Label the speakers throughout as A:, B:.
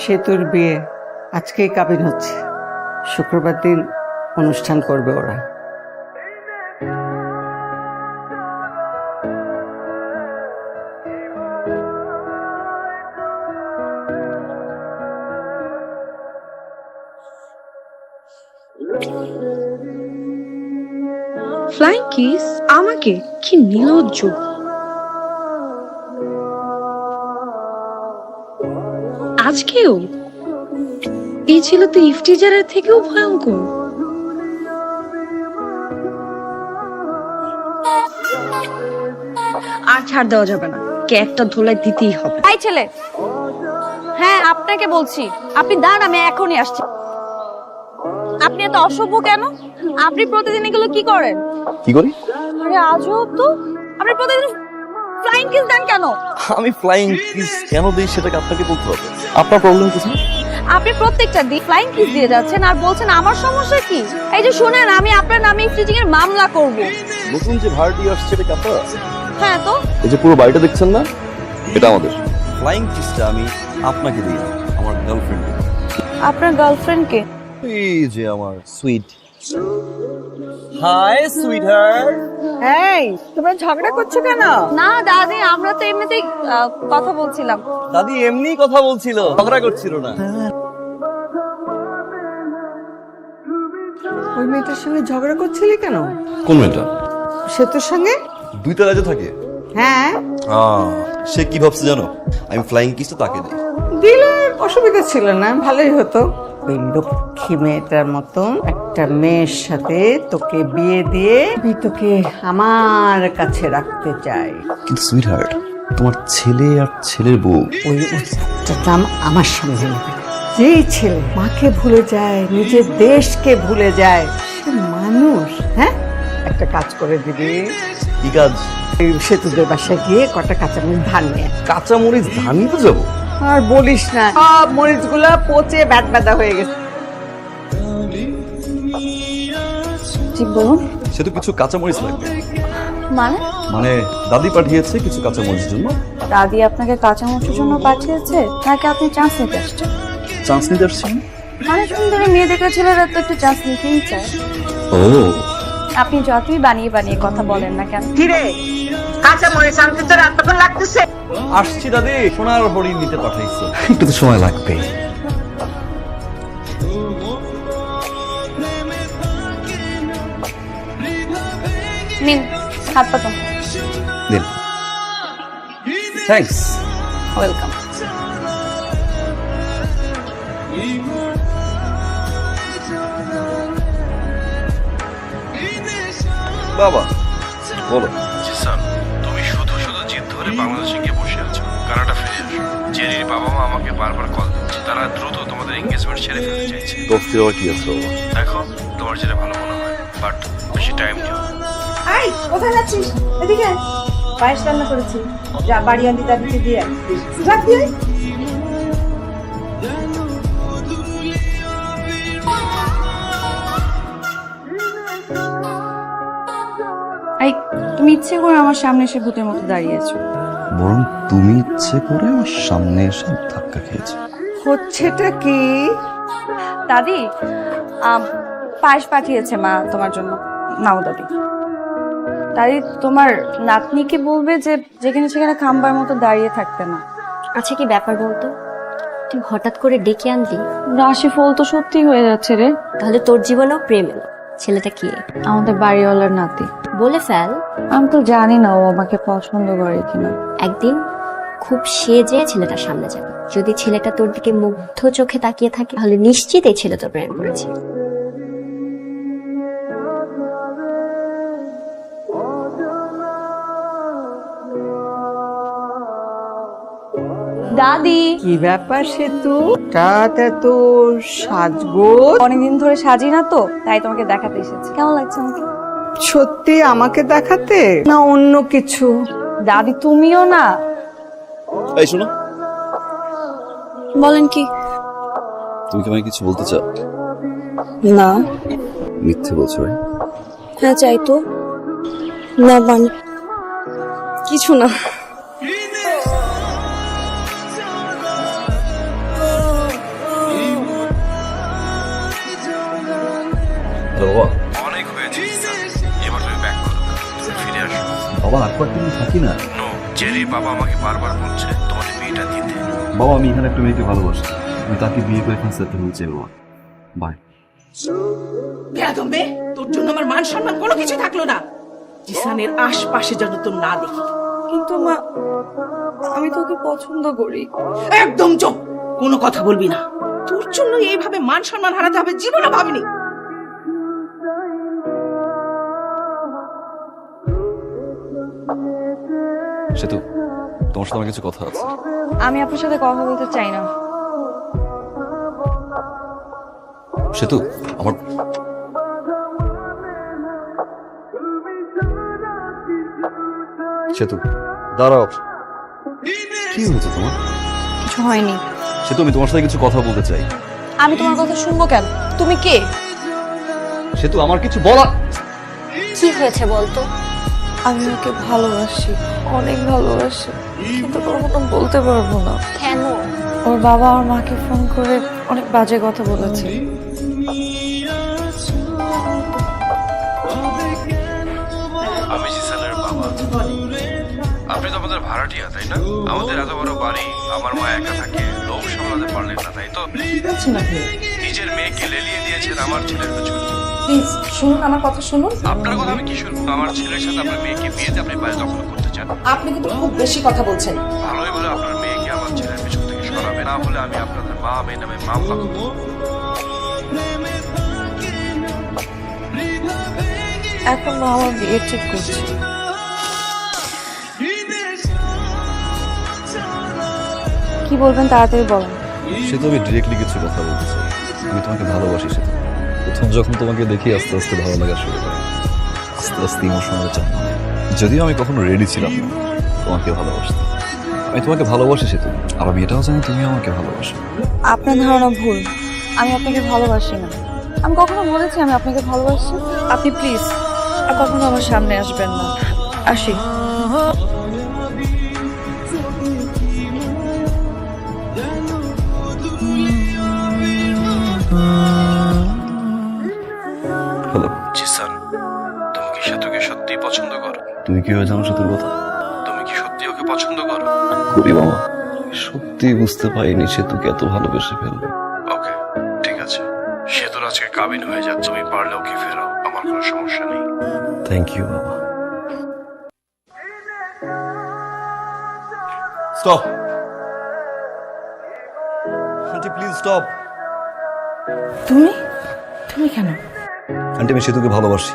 A: সেতুর বিয়ে আজকেই কাবিন হচ্ছে, শুক্রবার দিন অনুষ্ঠান করবে ওরা।
B: ফ্লাইং কিস আমাকে? কি নির্লজ্জ! আজকেও? এই ছিল তো ইফতিজারের থেকেও ভয়ঙ্কর। আর ছাড় দেওয়া যাবে না, কে একটা ধোলাই দিতেই হবে।
C: এই ছেলে, হ্যাঁ আপনাকে বলছি, আপনি দাঁড়ান, আমি এখনই আসছি। আপনি এত অসভ্য কেন? আপনি প্রতিদিন এগুলো কি করেন?
D: কি করি?
C: আরে আজব তো, আপনি প্রতিদিন ফ্লাইং কিস দেন কেন?
D: আমি ফ্লাইং কিস কেন দিই সেটাকে আপনাকে বলতে হবে। আপনার প্রবলেম কিছু?
C: আপনি প্রত্যেকটা দিন ফ্লাইং কিস দিয়ে যাচ্ছেন আর বলছেন আমার সমস্যা কি? এই যে শুনেন, আমি আপনার নামে ইফটিজিং এর মামলা করব।
D: নতুন যে ভাড়াটি আসছে এটা কি আপনার?
C: হ্যাঁ তো,
D: এই যে পুরো বাড়িটা দেখছেন না, এটা আমাদের। ফ্লাইং কিসটা আমি আপনাকে দিই, আমার গার্লফ্রেন্ড।
C: আপনার গার্লফ্রেন্ড কে?
D: এই যে আমার সুইট। High sweetheart.
A: এই, তোমরা ঝগড়া করছো কেন?
C: না দাদি, আমরা তো এমনিতেই কথা বলছিলাম।
D: দাদি এমনি কথা বলছিল, ঝগড়া করছিল না।
A: ওই মেয়েটার সঙ্গে ঝগড়া করছিলি কেন?
D: কোন মেয়েটা?
A: সেতুর সঙ্গে?
D: দুইটা রাজে থাকে।
A: হ্যাঁ,
D: সে কি ভাবছে জানো, আমি ফ্লাইং কিসটা তাকে দিই।
A: দিলে অসুবিধা ছিল না, ভালোই হতো। ওই লক্ষ্মী মেয়েটার মতন একটা মেয়ের সাথে তোকে বিয়ে দিয়ে আমি তোকে আমার কাছে রাখতে চাই।
D: কিন্তু সুইটহার্ট, তোমার ছেলে আর ছেলের বউ।
A: ওই উচ্চটার নাম আমার সামনে নেবে। যেই ছেলে মাকে ভুলে যায়, নিজের দেশকে ভুলে যায়, সে মানুষ? হ্যাঁ, একটা কাজ করে দিবি।
D: কি কাজ?
A: এই সেতুদের বাসায় গিয়ে কটা কাঁচামরিচ ধান নিয়ে আয়।
D: কাঁচামরিচ ধান নিতে যাবো?
A: আর বলিস না, সব মরিচগুলো পচে ব্যাট ব্যাদা হয়ে গেছে।
C: ঠিক বলুন।
D: সে তো কিছু কাঁচামরিচ লাগবে।
C: মানে?
D: মানে দাদি পাঠিয়েছে কিছু কাঁচামরিচের জন্য।
C: দাদি আপনাকে কাঁচামরিচের জন্য পাঠিয়েছে নাকি আপনি চান্স নিতে আসছেন?
D: চান্স নিতে আসছি।
C: মানে সুন্দরী মেয়ে দেখে ছেলেরা তো একটু চান্স নিতেই চায়।
D: ও,
C: আপনি যতই বানিয়ে বানিয়ে কথা বলেন না কেন।
A: কিরে, কাঁচামরিচ আনতে তোর এতক্ষণ লাগতেছে?
D: আসছি দাদি, সোনার হরিণ নিতে পাঠাইছো। একটু তো সময় লাগবে।
C: নিন, হাত পাতো।
D: দিন। থ্যাঙ্কস।
C: ওয়েলকাম।
D: বাবা বলো।
E: জিসান, তুমি শুধু শুধু জিদ ধরে বাংলাদেশে গিয়ে বসে আছো। কানাডা ফিরে আসো। জেরির বাবা মা আমাকে বারবার কল দিচ্ছে, তারা দ্রুত তোমাদের এঙ্গেজমেন্ট সেরে ফেলতে চাইছে।
D: দোস্তের আবার কি আছে বাবা?
E: দেখো, তোমার যেটা ভালো মনে হয়, বাট বেশি টাইম নিও না।
F: আই, কোথায় যাচ্ছিস? এদিকে আয়। পায়েস রান্না করেছি, যা বাড়ি আনতে দাদিকে দিয়ে আয়। যা দিয়ে আয়।
C: এই, তুমি ইচ্ছে করে আমার সামনে এসে ভূতের মতো দাঁড়িয়েছো।
D: বরং তুমি ইচ্ছে করে আমার সামনে এসে ধাক্কা খেয়েছো।
A: হচ্ছেটা কি?
C: দাদি, পায়েস পাঠিয়েছে মা তোমার জন্য। নাও দাদি। দাদি, তোমার নাতনিকে বলবে যে যেখানে সেখানে খাম্বার মতো দাঁড়িয়ে থাকতে না।
G: আচ্ছা, কি ব্যাপার বলতো? তুই হঠাৎ করে ডেকে আনলি।
C: রাশি ফল তো সত্যি হয়ে যাচ্ছে রে।
G: তাহলে তোর জীবনেও প্রেম এলো। ছেলেটা কি?
C: আমাদের বাড়িওয়ালার নাতি।
G: বলে ফেল।
C: আমি তো জানি না ও আমাকে পছন্দ করে কিনা।
G: একদিন খুব সেজে ছেলেটার সামনে যাবে। যদি ছেলেটা তোর দিকে মুগ্ধ চোখে তাকিয়ে থাকে, তাহলে নিশ্চিত এই ছেলে তোর প্রেম করেছে।
C: দাদি,
A: কি ব্যাপার সেতু? হঠাৎ এত সাজগোজ?
C: অনেকদিন ধরে সাজি না তো, তাই তোমাকে দেখাতে এসেছি। কেমন লাগছে আমাকে?
A: সত্যি আমাকে দেখাতে না অন্য কিছু?
C: দাদি, তুমিও না।
D: এই শোনো,
C: বলেন কি?
D: তুমি কি আমায় কিছু বলতে চাও?
C: না।
D: মিথ্যে বলছো ভাই?
C: হ্যাঁ, চাই তো। না মানে কিছু না।
D: কথা বাবা?
E: অনেক হয়েছে জিসান, এবার তুমি ব্যাক করো, তুমি ফিরে আসো।
D: বাবা আর কয়েকদিন থাকি না।
E: নো, জেরির বাবা আমাকে বারবার বলছে তোমাদের বিয়েটা দিতে।
D: বাবা আমি এখানে একটা মেয়েকে ভালোবাসি, আমি তাকে বিয়ে করে এখানে সেটেল হয়ে যাই বাবা। বাই।
H: বেয়াদম্বে, তোর জন্য আমার মান সম্মান কোনো কিছু থাকলো না। জিসানের আশপাশে যেন তোর না দেখি।
C: কিন্তু মা, আমি তোকে পছন্দ করি।
H: একদম চুপ, কোনো কথা বলবি না। তোর জন্য এইভাবে মান সম্মান হারাতে হবে জীবনে ভাবিনি।
D: সেতু, তোমার সাথে আমার কিছু কথা আছে।
C: আমি আপনার সাথে কথা বলতে চাই না।
D: সেতু, আমার সেতু দাঁড়াও। কি হয়েছে তোমার?
C: কিছু হয়নি।
D: সেতু আমি তোমার সাথে কিছু কথা বলতে চাই।
C: আমি তোমার কথা শুনবো কেন? তুমি কে?
D: সেতু আমার কিছু বলা।
G: কি হয়েছে বলতো?
C: আমি ওকে ভালোবাসি, অনেক ভালোবাসি, কিন্তু কখনো বলতে পারবো না।
G: কেন?
C: ওর বাবা আর মাকে ফোন করে অনেক বাজে কথা বলেছে।
E: আমি জিসানের বাবা। আপনি তো আমাদের ভাড়াটিয়া, তাই না? আমাদের এত বড় বাড়ি, আমার মা একা থাকে, লোক সামলাতে পারলেন না, তাই তো? নিজের মেয়েকে লেলিয়ে দিয়েছেন আমার ছেলের পেছনে।
F: প্লিজ শুনুন, আমার কথা শুনুন।
E: আপনার কথা আমি কি শুনবো? আমার ছেলের সাথে আপনার মেয়েকে বিয়েতে আপনি বাড়ি দখল করতে চান?
F: আপনি কিন্তু খুব বেশি কথা বলছেন।
E: ভালোই বলে আপনার মেয়েকে আমার ছেলের পেছন থেকে সরাবে, না হলে আমি আপনাদের মা মেয়ে নামে মামলা করব।
C: এখন মা আমার বিয়ে ঠিক করছে। কি বলবেন তাড়াতাড়ি বলেন।
D: সেতু আমি ডিরেক্টলি কিছু কথা বলতে চাই। আমি তোমাকে ভালোবাসি সেতু। প্রথম যখন তোমাকে দেখি আস্তে আস্তে ভালো লাগা শুরু করে, আস্তে আস্তে ইমোশনাল চাপ। যদিও আমি কখনো রেডি ছিলাম না তোমাকে ভালোবাসতে, আমি তোমাকে ভালোবাসি সেতু। আর আমি এটাও জানি তুমি আমাকে ভালোবাসো।
C: আপনার ধারণা ভুল, আমি আপনাকে ভালোবাসি না। আমি কখনো বলেছি আমি আপনাকে ভালোবাসি? আপনি প্লিজ আর কখনো আমার সামনে আসবেন না। আসি।
D: হ্যালো,
E: জিসান, তুমি কি সেতুকে সত্যিই পছন্দ করো?
D: তুমি কি হয়ে জানো সেতুর কথা?
E: তুমি কি সত্যি ওকে পছন্দ করো?
D: করি মামা, সত্যি বুঝতে পারিনি সেতুকে এত ভালোবেসে ফেলবো।
E: ওকে, ঠিক আছে। সেতুর আজকে কাবিন হয়ে যাচ্ছে, তুমি পারলে ওকে ফেরাও, আমার কোনো সমস্যা নেই।
D: থ্যাংক ইউ বাবা।
I: Stop aunty, please stop.
F: তুমি তুমি কেন?
D: আন্টি আমি সেতুকে ভালোবাসি,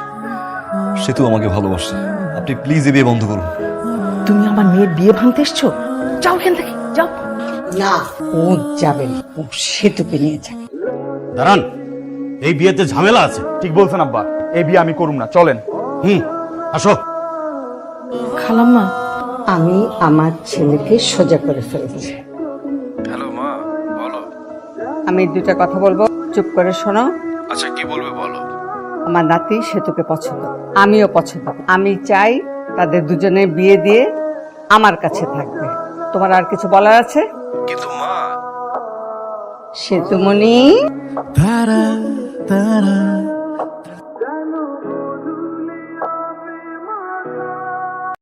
D: সেতু আমাকে ভালোবাসে। আপনি প্লিজ এই বিয়ে বন্ধ করুন।
F: তুমি আমার মেয়ের বিয়ে ভাঙতে এসছো? যাও এখান থেকে, যাও।
A: না, ও যাবে না, ও সেতুকে নিয়ে যাবে।
I: দাঁড়ান, এই বিয়েতে ঝামেলা আছে। ঠিক বলছেন আব্বা, এই বিয়ে আমি করুম না, চলেন। আসো।
F: খালাম্মা,
A: আমি আমার ছেলেকে সোজা করে ফেলছি।
E: হ্যালো মা, বলো।
A: আমি দুটা কথা বলবো, চুপ করে শোনো।
E: আচ্ছা, কি বলবে বলো।
A: আমার নাতি সেতুকে পছন্দ, আমিও পছন্দ। আমি চাই তাদের দুজনে বিয়ে দিয়ে আমার কাছে থাকবে। তোমার আর কিছু বলার আছে?
E: কিন্তু মা,
A: সেতুমণি